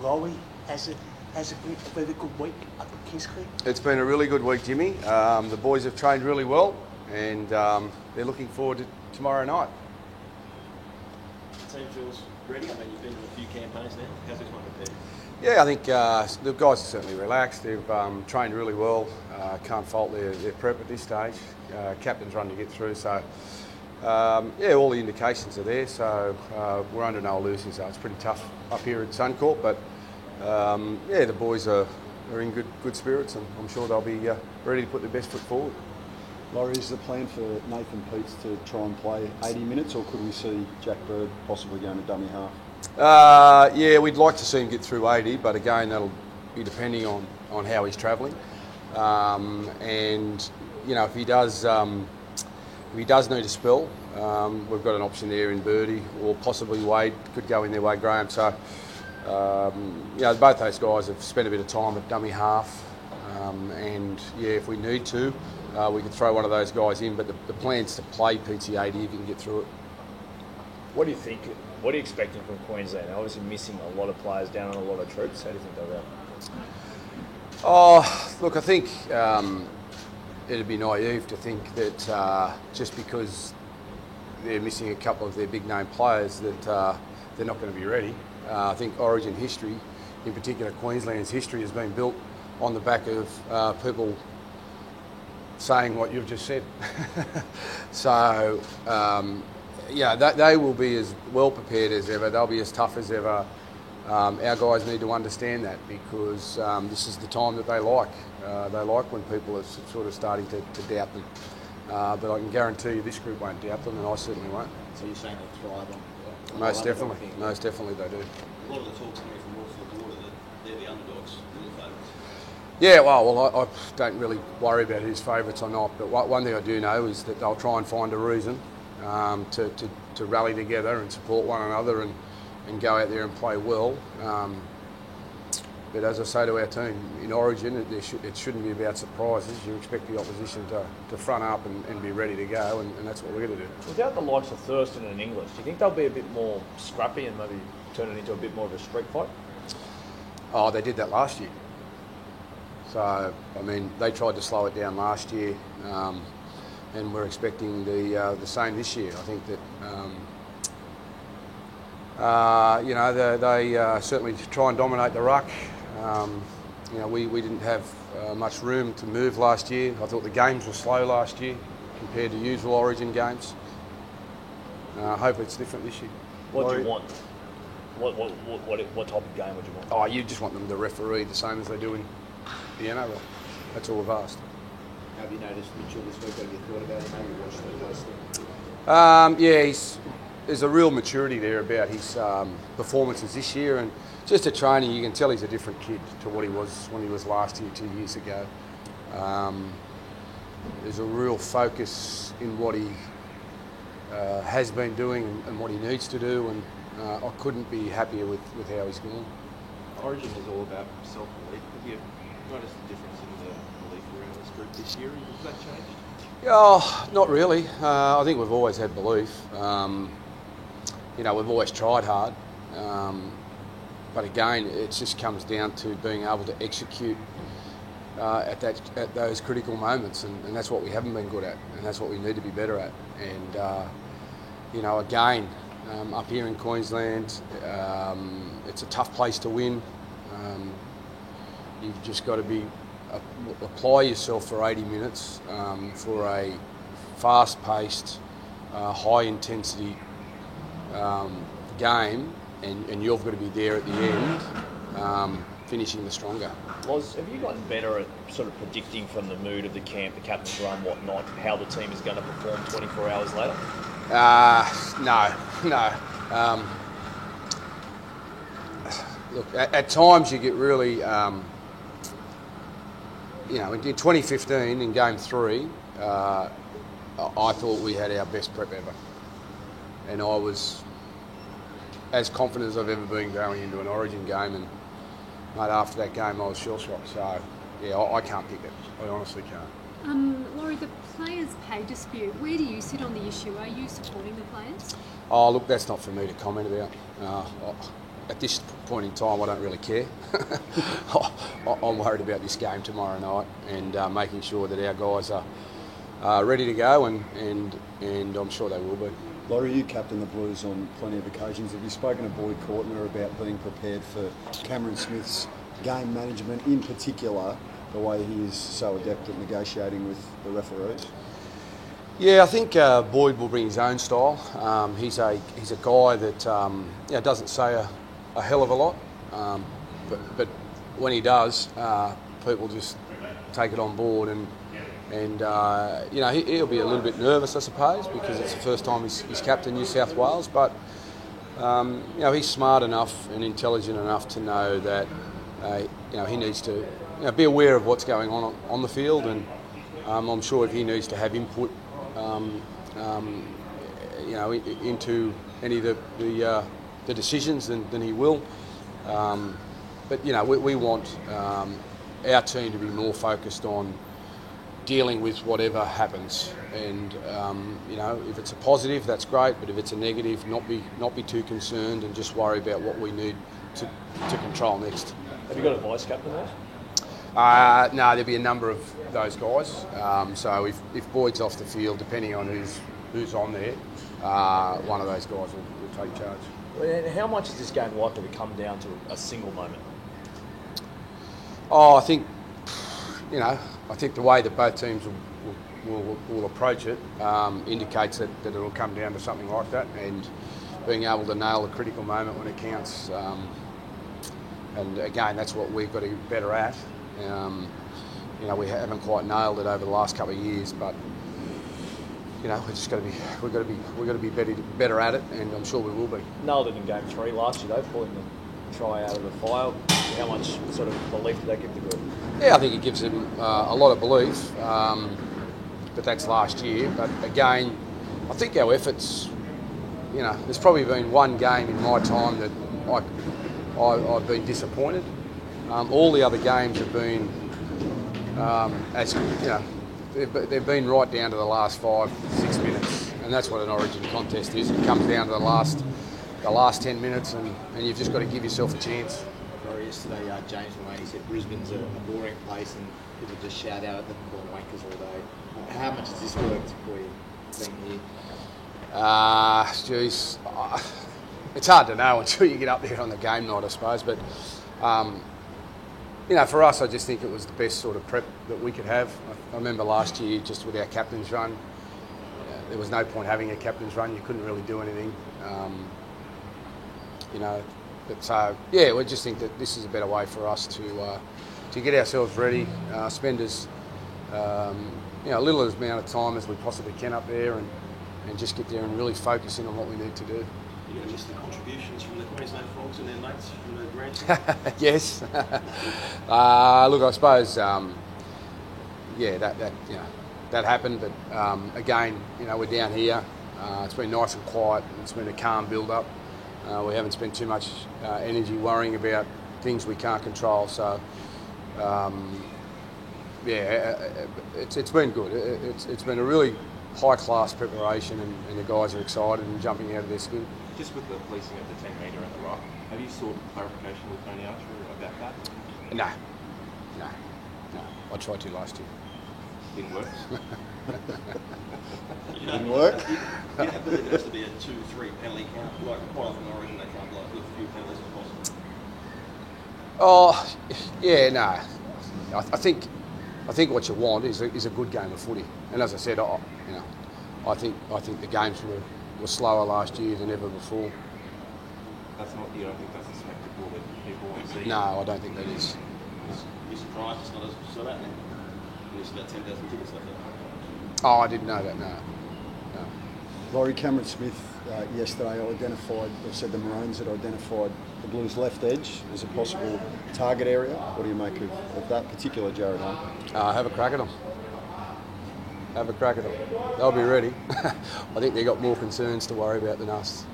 Laurie, has it been a good week up at Kingsclear? It's been a really good week, Jimmy. The boys have trained really well, and they're looking forward to tomorrow night. The team feels ready. I mean, you've been to a few campaigns now. How's this one compared? Yeah, I think the guys are certainly relaxed. They've trained really well. Can't fault their prep at this stage. Captain's run to get through, so yeah, all the indications are there. So we're under no illusions. So it's pretty tough up here at Suncorp, but yeah, the boys are in good spirits, and I'm sure they'll be ready to put their best foot forward. Laurie, is the plan for Nathan Peats to try and play 80 minutes, or could we see Jack Bird possibly going to dummy half? Yeah, we'd like to see him get through 80, but again, that'll be depending on how he's travelling. And you know, if he does need a spell, we've got an option there in Birdie, or possibly Wade could go in their way, Graham. So you know, both those guys have spent a bit of time at dummy half, and yeah, if we need to, we could throw one of those guys in. But the plan's to play PT 80 if you can get through it. What do you think? What are you expecting from Queensland? Obviously missing a lot of players down on a lot of troops. How do you think they'll go? Oh, look, I think it'd be naive to think that just because they're missing a couple of their big name players that they're not going to be ready. I think Origin history, in particular Queensland's history, has been built on the back of people saying what you've just said. So yeah, they will be as well prepared as ever. They'll be as tough as ever. Our guys need to understand that, because this is the time that they like. They like when people are sort of starting to doubt them. But I can guarantee you this group won't doubt them, and I certainly won't. So you're saying they thrive on? Most definitely they do. A lot of the talks coming from North of the Border that they're the underdogs, they're the favourites. Yeah, well, I don't really worry about who's favourites or not, but one thing I do know is that they'll try and find a reason to rally together and support one another and go out there and play well. But as I say to our team, in Origin, it shouldn't be about surprises. You expect the opposition to front up and be ready to go, and that's what we're going to do. Without the likes of Thurston and English, do you think they'll be a bit more scrappy and maybe turn it into a bit more of a street fight? Oh, they did that last year. So, I mean, they tried to slow it down last year, and we're expecting the same this year. I think that you know, they certainly try and dominate the ruck. You know, we didn't have much room to move last year. I thought the games were slow last year compared to usual Origin games. I hope it's different this year. What do you want? What type of game would you want? Oh, you just want them to referee the same as they do in the NRL. That's all we've asked. Have you noticed Mitchell this week? Have you thought about him? Have you watched him closely? Yeah, there's a real maturity there about his performances this year, and just at training you can tell he's a different kid to what he was when he was last year, 2 years ago. There's a real focus in what he has been doing and what he needs to do, and I couldn't be happier with how he's going. Origin is all about self-belief. Have you noticed the difference in the belief around this group this year? Has that changed? Yeah, not really. I think we've always had belief. You know, we've always tried hard. But again, it just comes down to being able to execute at those critical moments, and that's what we haven't been good at, and that's what we need to be better at. And you know, again, up here in Queensland, it's a tough place to win. You've just got to apply yourself for 80 minutes for a fast-paced, high-intensity game, and you've got to be there at the end, finishing the stronger. Loz, have you gotten better at sort of predicting from the mood of the camp, the captain's run, whatnot, how the team is going to perform 24 hours later? No. Look, at times you get really, you know, in 2015 in Game 3, I thought we had our best prep ever, and I was as confident as I've ever been going into an Origin game, and mate, after that game I was shell-shocked. So yeah, I can't pick it. I honestly can't. Laurie, the players' pay dispute, where do you sit on the issue? Are you supporting the players? Oh, look, that's not for me to comment about. at this point in time, I don't really care. I'm worried about this game tomorrow night and making sure that our guys are ready to go, and I'm sure they will be. Laurie, you captained the Blues on plenty of occasions. Have you spoken to Boyd Courtner about being prepared for Cameron Smith's game management, in particular the way he is so adept at negotiating with the referees? Yeah, I think Boyd will bring his own style. He's a guy that doesn't say a hell of a lot, but when he does, people just take it on board, and he'll be a little bit nervous, I suppose, because it's the first time he's captained New South Wales. But he's smart enough and intelligent enough to know that he needs to be aware of what's going on the field, and I'm sure if he needs to have input into any of the decisions, then he will. But we want our team to be more focused on dealing with whatever happens, and if it's a positive, that's great. But if it's a negative, not be too concerned, and just worry about what we need to control next. Have you got a vice captain there? No, there'll be a number of those guys. So if Boyd's off the field, depending on who's on there, one of those guys will take charge. And how much is this game likely to come down to a single moment? Oh, I think the way that both teams will approach it indicates that it'll come down to something like that, and being able to nail the critical moment when it counts. And again, that's what we've got to get better at. We haven't quite nailed it over the last couple of years, but we've got to be better at it, and I'm sure we will be. Nailed it in Game 3 last year, though, pulling the try out of the fire. How much sort of belief did that give the group? Yeah, I think it gives them a lot of belief, but that's last year. But again, I think our efforts, there's probably been one game in my time that I've been disappointed. All the other games have been, they've been right down to the last 5-6 minutes, and that's what an Origin contest is. It comes down to the last 10 minutes, and you've just got to give yourself a chance. Yesterday, James Maloney said Brisbane's a boring place and people just shout out at them and call them wankers all day. How much has this worked for you being here? It's hard to know until you get up there on the game night, I suppose. But for us, I just think it was the best sort of prep that we could have. I remember last year, just with our captain's run, there was no point having a captain's run. You couldn't really do anything. But so, we just think that this is a better way for us to get ourselves ready, spend as little amount of time as we possibly can up there, and just get there and really focus in on what we need to do. You're going to miss the contributions from the Queensland Frogs and their mates from the Grand. Yes. Look, I suppose, that happened. But again, we're down here. It's been nice and quiet. It's been a calm build-up. We haven't spent too much energy worrying about things we can't control. So, it's been good. It's been a really high-class preparation, and the guys are excited and jumping out of their skin. Just with the policing of the 10 metre and the rock, have you sought clarification with Tony Archer about that? No. I tried to last year. Didn't work. Didn't work? You don't believe it has to be a 2-3 penalty count. Like quite often in Origin, they can't blow with a few penalties if possible. Oh, yeah, no. I think what you want is a good game of footy. And as I said, I think the games were slower last year than ever before. You don't think that's a spectacle that people want to see? No, I don't think that is. You're surprised it's not as so that then? There's about 10,000 tickets left. Oh, I didn't know that. No. Laurie, Cameron Smith yesterday said the Maroons had identified the Blues' left edge as a possible target area. What do you make of that particular Jared Hunt? Have a crack at them. They'll be ready. I think they've got more concerns to worry about than us.